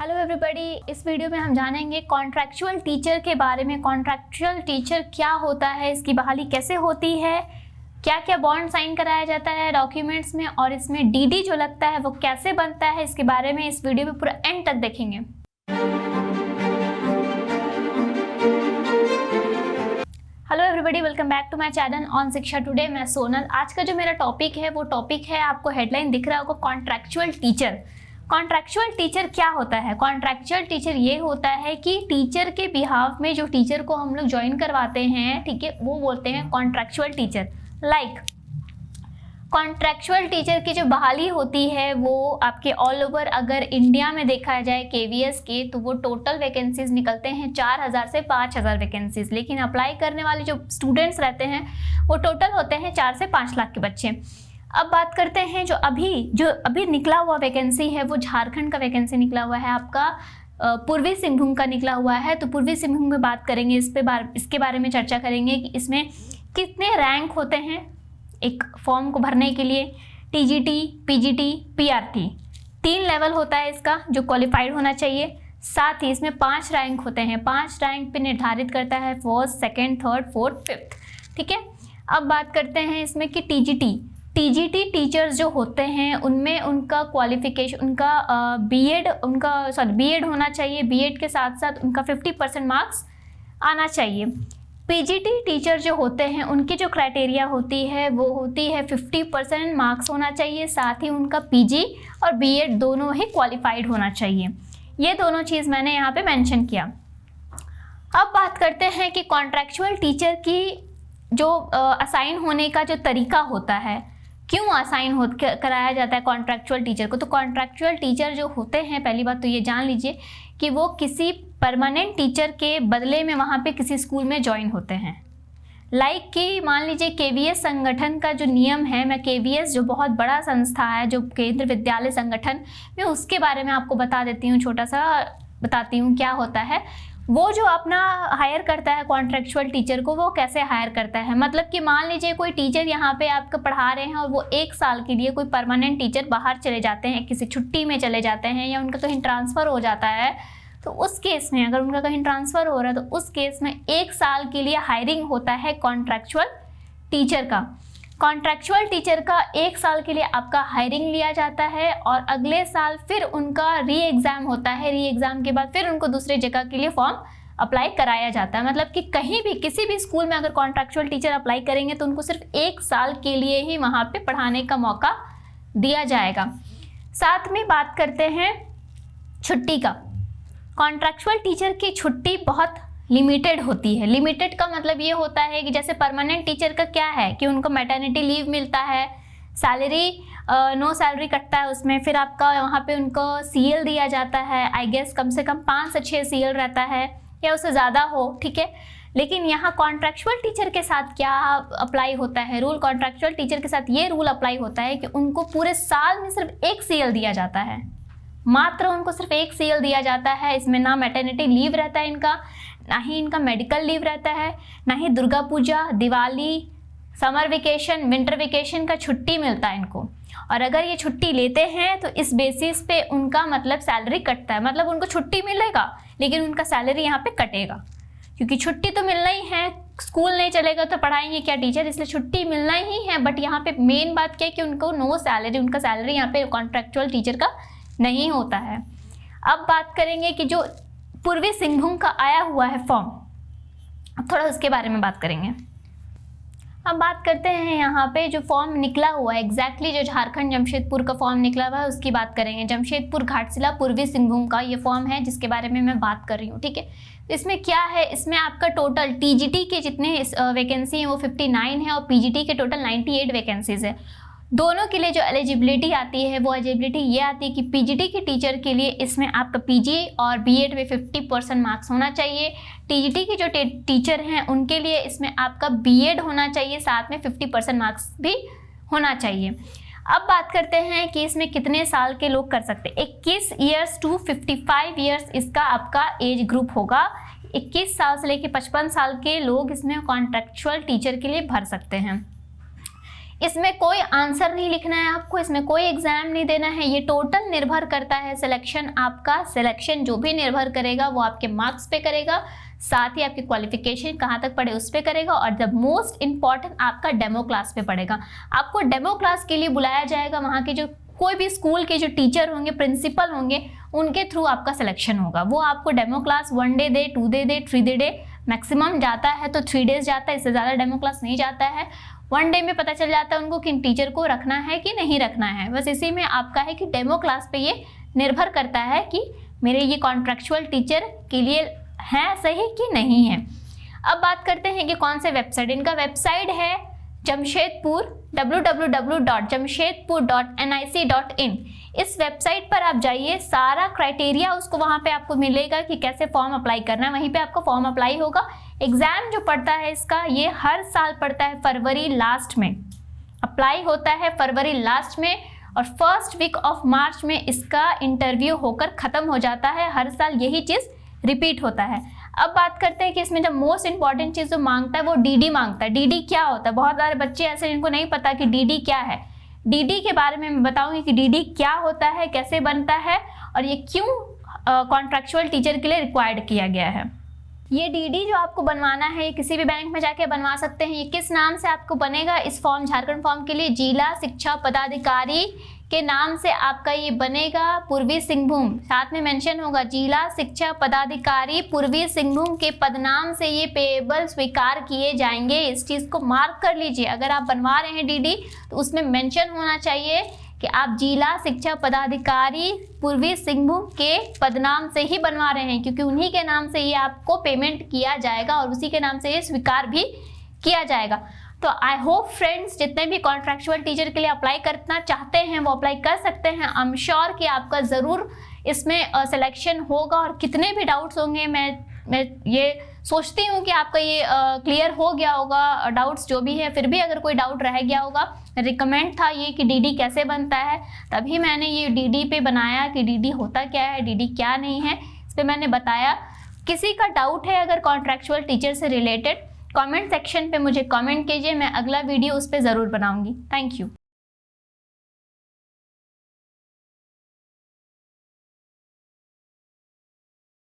Hello everybody, इस video में हम जानेंगे कॉन्ट्रैक्चुअल टीचर के बारे में। कॉन्ट्रैक्चुअल टीचर क्या होता है, इसकी बहाली कैसे होती है, क्या क्या बॉन्ड साइन कराया जाता है डॉक्यूमेंट्स में, और इसमें डीडी जो लगता है वो कैसे बनता है, इसके बारे में इस वीडियो में पूरा एंड तक देखेंगे। Hello everybody, welcome back to my channel on Shiksha today. मैं सोनल। आज का जो मेरा टॉपिक है वो टॉपिक है, आपको हेडलाइन दिख रहा होगा, कॉन्ट्रैक्चुअल टीचर। कॉन्ट्रैक्चुअल टीचर क्या होता है? कॉन्ट्रैक्चुअल टीचर ये होता है कि टीचर के बिहाफ में जो टीचर को हम लोग ज्वाइन करवाते हैं, ठीक है, वो बोलते हैं कॉन्ट्रैक्चुअल टीचर। कॉन्ट्रैक्चुअल टीचर की जो बहाली होती है वो आपके ऑल ओवर अगर इंडिया में देखा जाए केवीएस के, तो वो टोटल वैकेंसीज निकलते हैं 4000 से 5000 वैकेंसीज। लेकिन अप्लाई करने वाले जो स्टूडेंट्स रहते हैं वो टोटल होते हैं 4 से 5 लाख के बच्चे। अब बात करते हैं जो अभी निकला हुआ वैकेंसी है, वो झारखंड का वैकेंसी निकला हुआ है, आपका पूर्वी सिंहभूम का निकला हुआ है। तो पूर्वी सिंहभूम में बात करेंगे, इसके बारे में चर्चा करेंगे कि इसमें कितने रैंक होते हैं एक फॉर्म को भरने के लिए। टीजीटी, पीजीटी, पीआरटी 3 लेवल होता है इसका, जो क्वालिफाइड होना चाहिए। साथ ही इसमें 5 रैंक होते हैं। 5 रैंक पे निर्धारित करता है 1st, 2nd, 3rd, 4th, 5th, ठीक है। अब बात करते हैं इसमें कि टीजीटी टीचर्स जो होते हैं उनमें उनका क्वालिफिकेशन, उनका बीएड होना चाहिए। बीएड के साथ साथ उनका 50% मार्क्स आना चाहिए। पीजीटी टीचर जो होते हैं उनकी जो क्राइटेरिया होती है वो होती है 50% मार्क्स होना चाहिए, साथ ही उनका पीजी और बीएड दोनों ही क्वालिफाइड होना चाहिए। ये दोनों चीज़ मैंने यहाँ पे मेंशन किया। अब बात करते हैं कि कॉन्ट्रैक्चुअल टीचर की जो असाइन होने का जो तरीका होता है, क्यों असाइन कराया जाता है कॉन्ट्रैक्चुअल टीचर को। तो कॉन्ट्रैक्चुअल टीचर जो होते हैं, पहली बात तो ये जान लीजिए कि वो किसी परमानेंट टीचर के बदले में वहाँ पे किसी स्कूल में ज्वाइन होते हैं। लाइक कि मान लीजिए केवीएस संगठन का जो नियम है, मैं केवीएस जो बहुत बड़ा संस्था है, जो केंद्रीय विद्यालय संगठन, मैं उसके बारे में आपको बता देती हूँ, छोटा सा बताती हूँ क्या होता है। वो जो अपना हायर करता है कॉन्ट्रैक्चुअल टीचर को, वो कैसे हायर करता है, मतलब कि मान लीजिए कोई टीचर यहाँ पे आपको पढ़ा रहे हैं और वो 1 साल के लिए कोई परमानेंट टीचर बाहर चले जाते हैं, किसी छुट्टी में चले जाते हैं, या उनका कहीं ट्रांसफ़र हो जाता है। तो उस केस में, अगर उनका कहीं ट्रांसफ़र हो रहा है, तो उस केस में 1 साल के लिए हायरिंग होता है कॉन्ट्रैक्चुअल टीचर का। कॉन्ट्रैक्चुअल टीचर का 1 साल के लिए आपका हायरिंग लिया जाता है, और अगले साल फिर उनका री एग्ज़ाम होता है। री एग्ज़ाम के बाद फिर उनको दूसरी जगह के लिए फॉर्म अप्लाई कराया जाता है। मतलब कि कहीं भी किसी भी स्कूल में अगर कॉन्ट्रैक्चुअल टीचर अप्लाई करेंगे तो उनको सिर्फ 1 साल के लिए ही वहाँ पे पढ़ाने का मौका दिया जाएगा। साथ में बात करते हैं छुट्टी का। कॉन्ट्रैक्चुअल टीचर की छुट्टी बहुत लिमिटेड होती है। लिमिटेड का मतलब ये होता है कि जैसे परमानेंट टीचर का क्या है कि उनको मैटरनिटी लीव मिलता है, सैलरी नो सैलरी कटता है उसमें, फिर आपका वहाँ पे उनको सीएल दिया जाता है। आई गेस कम से कम 5 से 6 सीएल रहता है, या उससे ज़्यादा हो, ठीक है। लेकिन यहाँ कॉन्ट्रैक्चुअल टीचर के साथ क्या अप्लाई होता है रूल? कॉन्ट्रैक्चुअल टीचर के साथ ये रूल अप्लाई होता है कि उनको पूरे साल में सिर्फ 1 सीएल दिया जाता है, मात्र उनको सिर्फ 1 सीएल दिया जाता है। इसमें ना मैटरनिटी लीव रहता है इनका, ना ही इनका मेडिकल लीव रहता है, ना ही Durga Puja, Diwali, summer vacation, winter vacation का छुट्टी मिलता है इनको। और अगर ये छुट्टी लेते हैं तो इस बेसिस पे उनका मतलब सैलरी कटता है। मतलब उनको छुट्टी मिलेगा लेकिन उनका सैलरी यहाँ पे कटेगा, क्योंकि छुट्टी तो मिलना ही है, स्कूल नहीं चलेगा तो पढ़ाएंगे क्या टीचर, इसलिए छुट्टी मिलना ही है। बट यहाँ पे मेन बात क्या है कि उनको नो सैलरी, उनका सैलरी यहाँ पे कॉन्ट्रैक्चुअल टीचर का नहीं होता है। अब बात करेंगे कि जो पूर्वी सिंहभूम का आया हुआ है फॉर्म, अब थोड़ा उसके बारे में बात करेंगे। अब बात करते हैं यहाँ पे जो फॉर्म निकला हुआ है, एग्जैक्टली जो झारखंड जमशेदपुर का फॉर्म निकला हुआ है उसकी बात करेंगे। जमशेदपुर घाटशिला पूर्वी सिंहभूम का ये फॉर्म है जिसके बारे में मैं बात कर रही हूँ, ठीक है। तो इसमें क्या है, इसमें आपका टोटल टीजीटी के जितने वैकेंसी हैं वो 59 है, और पीजीटी के टोटल 98 वैकेंसीज है। दोनों के लिए जो एलिजिबिलिटी आती है वो एलिजिबिलिटी ये आती है कि पीजीटी के टीचर के लिए इसमें आपका पीजी और बीएड में 50% मार्क्स होना चाहिए। टीजीटी के जो टीचर हैं उनके लिए इसमें आपका बीएड होना चाहिए, साथ में 50% मार्क्स भी होना चाहिए। अब बात करते हैं कि इसमें कितने साल के लोग कर सकते हैं। 21 ईयर्स टू 55 ईयर्स इसका आपका एज ग्रुप होगा। 21 साल से लेकर 55 साल के लोग इसमें कॉन्ट्रैक्चुअल टीचर के लिए भर सकते हैं। इसमें कोई आंसर नहीं लिखना है आपको, इसमें कोई एग्जाम नहीं देना है। ये टोटल निर्भर करता है सिलेक्शन, आपका सिलेक्शन जो भी निर्भर करेगा वो आपके मार्क्स पे करेगा, साथ ही आपकी क्वालिफिकेशन कहाँ तक पढ़े उस पे करेगा, और द मोस्ट इंपॉर्टेंट आपका डेमो क्लास पे पड़ेगा। आपको डेमो क्लास के लिए बुलाया जाएगा, वहाँ के जो कोई भी स्कूल के जो टीचर होंगे, प्रिंसिपल होंगे, उनके थ्रू आपका सिलेक्शन होगा। वो आपको demo class 1 day they, 2 day they, 3 day, maximum जाता है तो 3 डेज जाता है, इससे ज़्यादा डेमो क्लास नहीं जाता है। 1 डे में पता चल जाता है उनको कि टीचर को रखना है कि नहीं रखना है। बस इसी में आपका है कि डेमो क्लास पे ये निर्भर करता है कि मेरे ये कॉन्ट्रेक्चुअल टीचर के लिए हैं सही कि नहीं है। अब बात करते हैं कि कौन से वेबसाइट, इनका वेबसाइट है जमशेदपुर, www.jamshedpur.nic.in। इस वेबसाइट पर आप जाइए, सारा क्राइटेरिया उसको वहाँ पे आपको मिलेगा कि कैसे फॉर्म अप्लाई करना है, वहीं पे आपको फॉर्म अप्लाई होगा। एग्ज़ाम जो पड़ता है इसका, ये हर साल पड़ता है फरवरी लास्ट में, अप्लाई होता है फरवरी लास्ट में, और फर्स्ट वीक ऑफ मार्च में इसका इंटरव्यू होकर ख़त्म हो जाता है। हर साल यही चीज़ रिपीट होता है। अब बात करते हैं कि इसमें जब मोस्ट इंपॉर्टेंट चीज़ जो मांगता है वो डीडी मांगता है। डीडी क्या होता है? बहुत सारे बच्चे ऐसे जिनको नहीं पता कि डीडी क्या है। डीडी के बारे में मैं बताऊंगी कि डीडी क्या होता है, कैसे बनता है, और ये क्यों कॉन्ट्रेक्चुअल टीचर के लिए रिक्वायर्ड किया गया है। ये डीडी जो आपको बनवाना है, ये किसी भी बैंक में जाके बनवा सकते हैं। ये किस नाम से आपको बनेगा? इस फॉर्म, झारखंड फॉर्म के लिए जिला शिक्षा पदाधिकारी के नाम से आपका ये बनेगा, पूर्वी सिंहभूम, साथ में मेंशन होगा जिला शिक्षा पदाधिकारी पूर्वी सिंहभूम के पदनाम से ये पेएबल स्वीकार किए जाएंगे। इस चीज़ को मार्क कर लीजिए, अगर आप बनवा रहे हैं डीडी तो उसमें मेंशन होना चाहिए कि आप जिला शिक्षा पदाधिकारी पूर्वी सिंहभूम के पदनाम से ही बनवा रहे हैं, क्योंकि उन्हीं के नाम से ये आपको पेमेंट किया जाएगा और उसी के नाम से ये स्वीकार भी किया जाएगा। तो आई होप फ्रेंड्स, जितने भी कॉन्ट्रेक्चुअल टीचर के लिए अप्लाई करना चाहते हैं वो अप्लाई कर सकते हैं। आई एम श्योर कि आपका ज़रूर इसमें सिलेक्शन होगा, और कितने भी डाउट्स होंगे मैं ये सोचती हूँ कि आपका ये क्लियर हो गया होगा, डाउट्स जो भी है। फिर भी अगर कोई डाउट रह गया होगा, रिकमेंड था ये कि डीडी कैसे बनता है, तभी मैंने ये डीडी पे बनाया कि डीडी होता क्या है, डीडी क्या नहीं है, इस पर मैंने बताया। किसी का डाउट है अगर कॉन्ट्रेक्चुअल टीचर से रिलेटेड, कमेंट सेक्शन पे मुझे कमेंट कीजिए, मैं अगला वीडियो उस पर ज़रूर बनाऊंगी। Thank you.